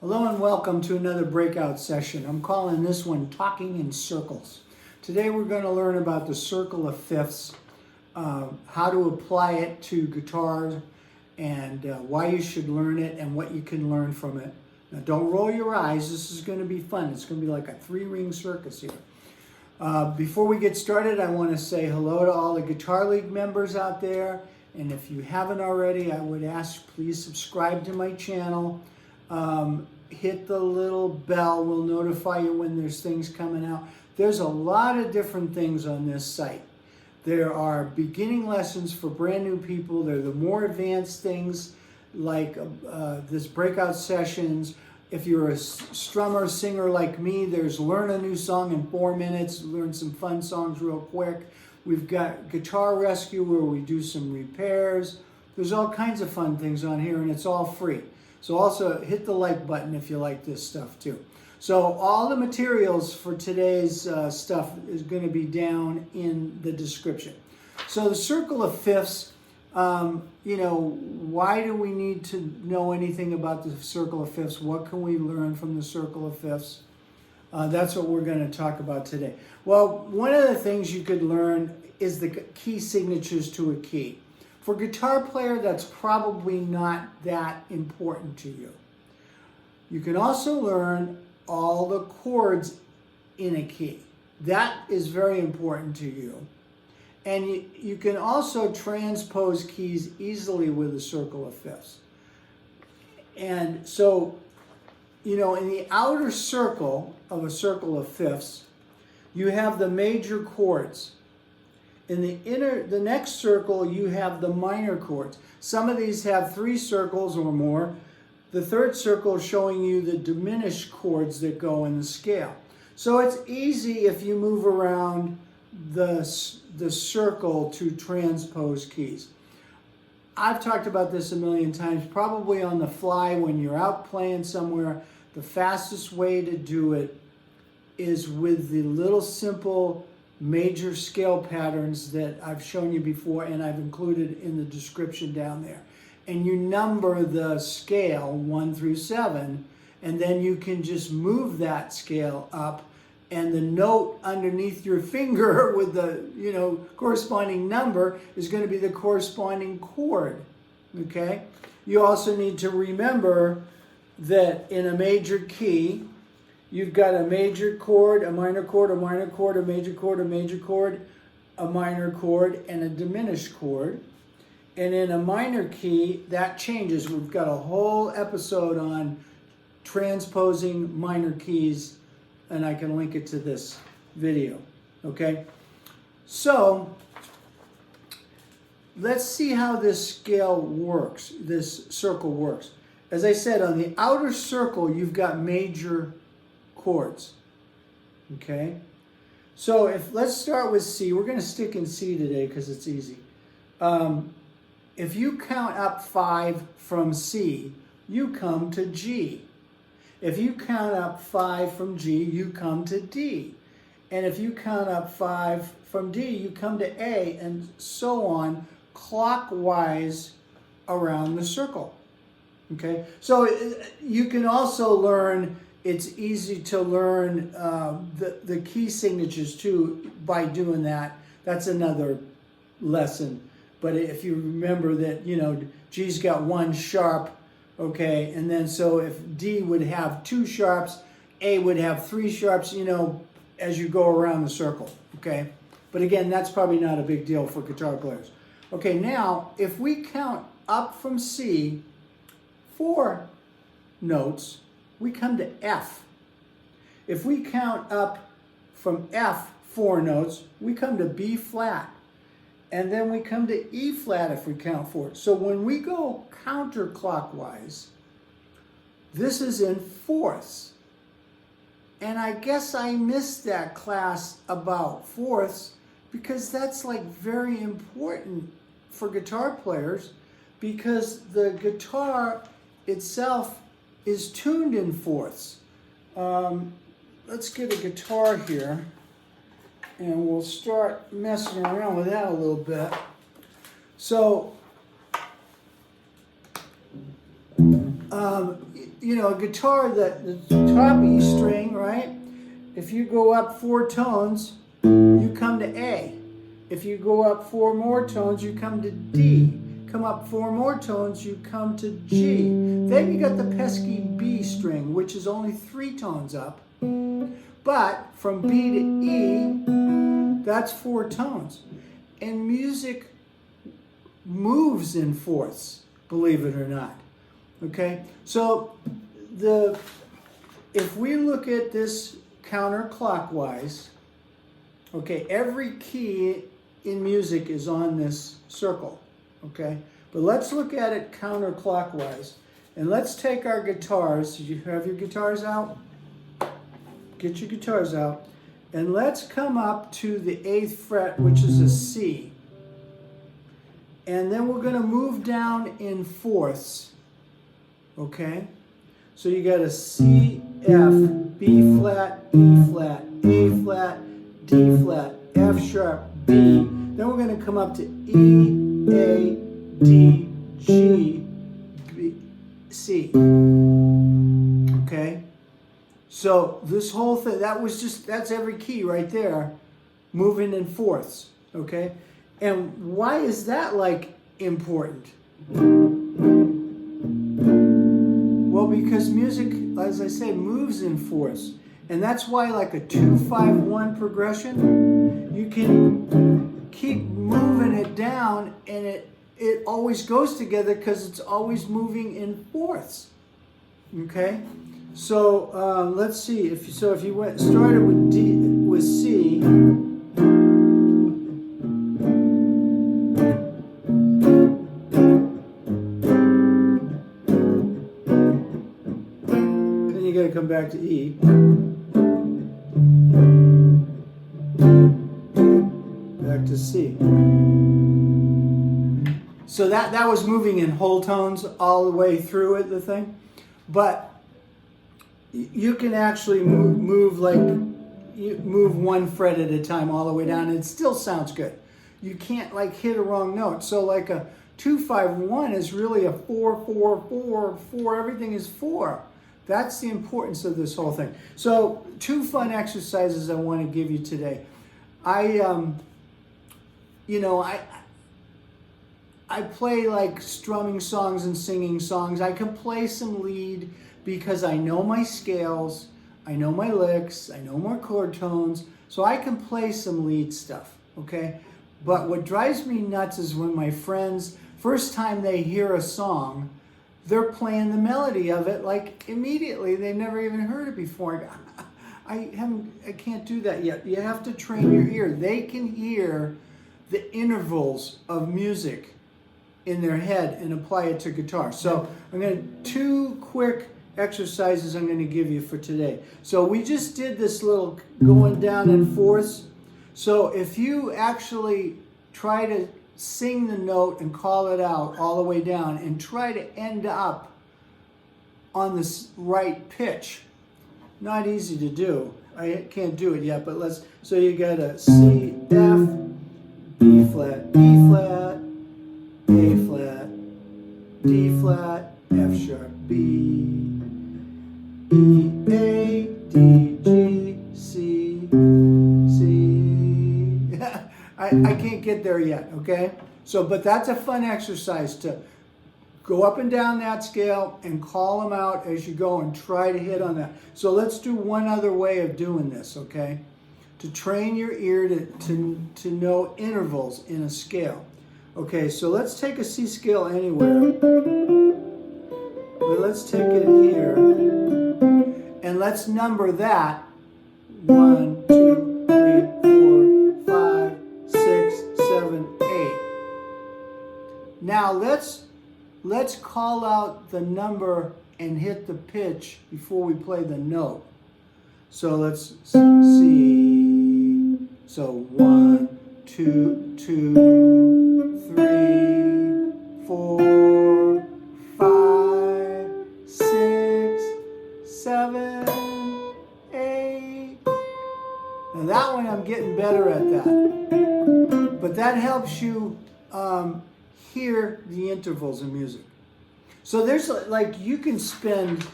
Hello and welcome to another breakout session. I'm calling this one Talking in Circles. Today we're going to learn about the circle of fifths, how to apply it to guitars, and why you should learn it and what you can learn from it. Now don't roll your eyes, this is going to be fun. It's going to be like a three-ring circus here. Before we get started, I want to say hello to all the Guitar League members out there. And if you haven't already, I would ask please subscribe to my channel. Hit the little bell, will notify you when there's things coming out. There's a lot of different things on this site. There are beginning lessons for brand new people. There are the more advanced things like this breakout sessions. If you're a strummer, singer like me, there's learn a new song in 4 minutes, learn some fun songs real quick. We've got Guitar Rescue where we do some repairs. There's all kinds of fun things on here and it's all free. So also hit the like button if you like this stuff too. So all the materials for today's stuff is going to be down in the description. So the circle of fifths, why do we need to know anything about the circle of fifths? What can we learn from the circle of fifths? That's what we're going to talk about today. Well, one of the things you could learn is the key signatures to a key. For a guitar player, that's probably not that important to you. You can also learn all the chords in a key. That is very important to you. And you can also transpose keys easily with a circle of fifths. And so, in the outer circle of a circle of fifths, you have the major chords. In the next circle, you have the minor chords. Some of these have 3 circles or more. The third circle is showing you the diminished chords that go in the scale. So it's easy if you move around the circle to transpose keys. I've talked about this a million times, probably on the fly when you're out playing somewhere. The fastest way to do it is with the little simple major scale patterns that I've shown you before and I've included in the description down there. And you number the scale 1 through 7, and then you can just move that scale up, and the note underneath your finger with the corresponding number is going to be the corresponding chord. Okay? You also need to remember that in a major key, you've got a major chord, a minor chord, a minor chord, a major chord, a major chord, a minor chord, and a diminished chord. And in a minor key, that changes. We've got a whole episode on transposing minor keys, and I can link it to this video, okay? So, let's see how this scale works, this circle works. As I said, on the outer circle, you've got major chords, okay? So let's start with C. We're going to stick in C today because it's easy. If you count up 5 from C, you come to G. If you count up 5 from G, you come to D. And if you count up 5 from D, you come to A, and so on, clockwise around the circle, okay? So you can also learn. It's easy to learn the key signatures too by doing that. That's another lesson. But if you remember that, G's got 1 sharp, okay, and then so if D would have 2 sharps, A would have 3 sharps, as you go around the circle, okay? But again, that's probably not a big deal for guitar players. Okay, now, if we count up from C 4 notes, we come to F. If we count up from F 4 notes, we come to B flat. And then we come to E flat if we count 4. So when we go counterclockwise, this is in fourths. And I guess I missed that class about fourths because that's like very important for guitar players because the guitar itself is tuned in fourths. Let's get a guitar here and we'll start messing around with that a little bit. So a guitar, the top E string, right? If you go up 4 tones, you come to A. If you go up 4 more tones, you come to D. Come up 4 more tones, you come to G. Then you got the pesky B string, which is only 3 tones up. But from B to E, that's 4 tones. And music moves in fourths, believe it or not. Okay? So if we look at this counterclockwise, okay, every key in music is on this circle, okay? But let's look at it counterclockwise. And let's take our guitars. Did you have your guitars out? Get your guitars out. And let's come up to the 8th fret, which is a C. And then we're going to move down in fourths, okay? So you got a C, F, B flat, E flat, A flat, D flat, F sharp, B. Then we're going to come up to E, A, D, G, B, C. Okay? So this whole thing, that's every key right there, moving in fourths. Okay? And why is that important? Well, because music, as I say, moves in fourths. And that's why a 2-5-1 progression, you can keep moving it down and it always goes together because it's always moving in fourths. Okay? So let's see. If you started with C, then you got to come back to E. Back to C. So that was moving in whole tones all the way through it, the thing. But you can actually move one fret at a time all the way down, and it still sounds good. You can't hit a wrong note. So a 2-5-1 is really a 4-4-4-4. Everything is 4. That's the importance of this whole thing. So 2 fun exercises I want to give you today. I play strumming songs and singing songs. I can play some lead because I know my scales, I know my licks, I know my chord tones, so I can play some lead stuff, okay? But what drives me nuts is when my friends, first time they hear a song, they're playing the melody of it immediately. They've never even heard it before. I can't do that yet. You have to train your ear. They can hear the intervals of music in their head and apply it to guitar. So I'm going to 2 quick exercises I'm going to give you for today. So we just did this little going down in fourths. So if you actually try to sing the note and call it out all the way down and try to end up on this right pitch, not easy to do. I can't do it yet, but so you got a C, F, B flat, E flat, A flat, D flat, F sharp, B, E, A, D, G, C, C. I can't get there yet, okay? But that's a fun exercise to go up and down that scale and call them out as you go and try to hit on that. So let's do one other way of doing this, okay? To train your ear to know intervals in a scale. Okay, so let's take a C scale anywhere. But let's take it here. And let's number that. 1, 2, 3, 4, 5, 6, 7, 8. Now let's call out the number and hit the pitch before we play the note. So let's see. So 1, 2, 2, 3, 4, 5, 6, 7, 8. Now that one I'm getting better at that. But that helps you hear the intervals in music. So there's you can spend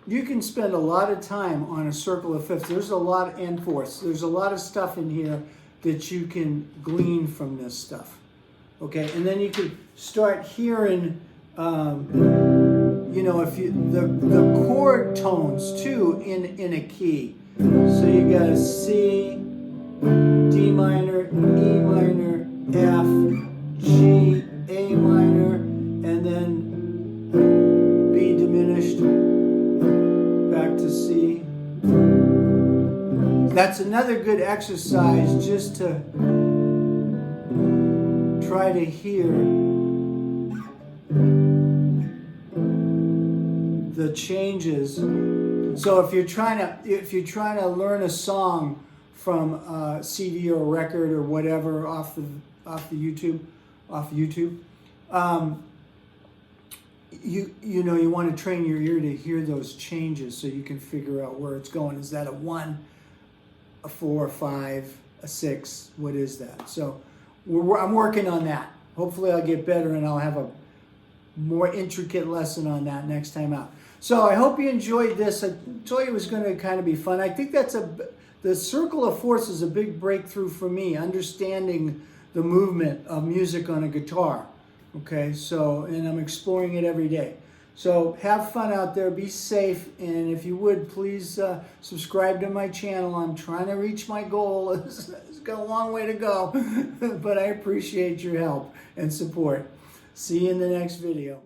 you can spend a lot of time on a circle of fifths. There's a lot, and fourths. There's a lot of stuff in here that you can glean from this stuff. Okay, and then you can start hearing, you know, if you the chord tones too in a key. So you got a C, D minor, E minor, F, G, A minor, and then B diminished, back to C. That's another good exercise just to try to hear the changes. So if you're trying to learn a song from a CD or a record or whatever off YouTube, you know, you want to train your ear to hear those changes so you can figure out where it's going. Is that a 1, a 4, a 5, a 6? What is that? So I'm working on that. Hopefully I'll get better and I'll have a more intricate lesson on that next time out. So I hope you enjoyed this. I told you it was going to kind of be fun. I think the circle of fourths is a big breakthrough for me, understanding the movement of music on a guitar. Okay, so, and I'm exploring it every day. So have fun out there, be safe, and if you would, please subscribe to my channel. I'm trying to reach my goal. It's got a long way to go, but I appreciate your help and support. See you in the next video.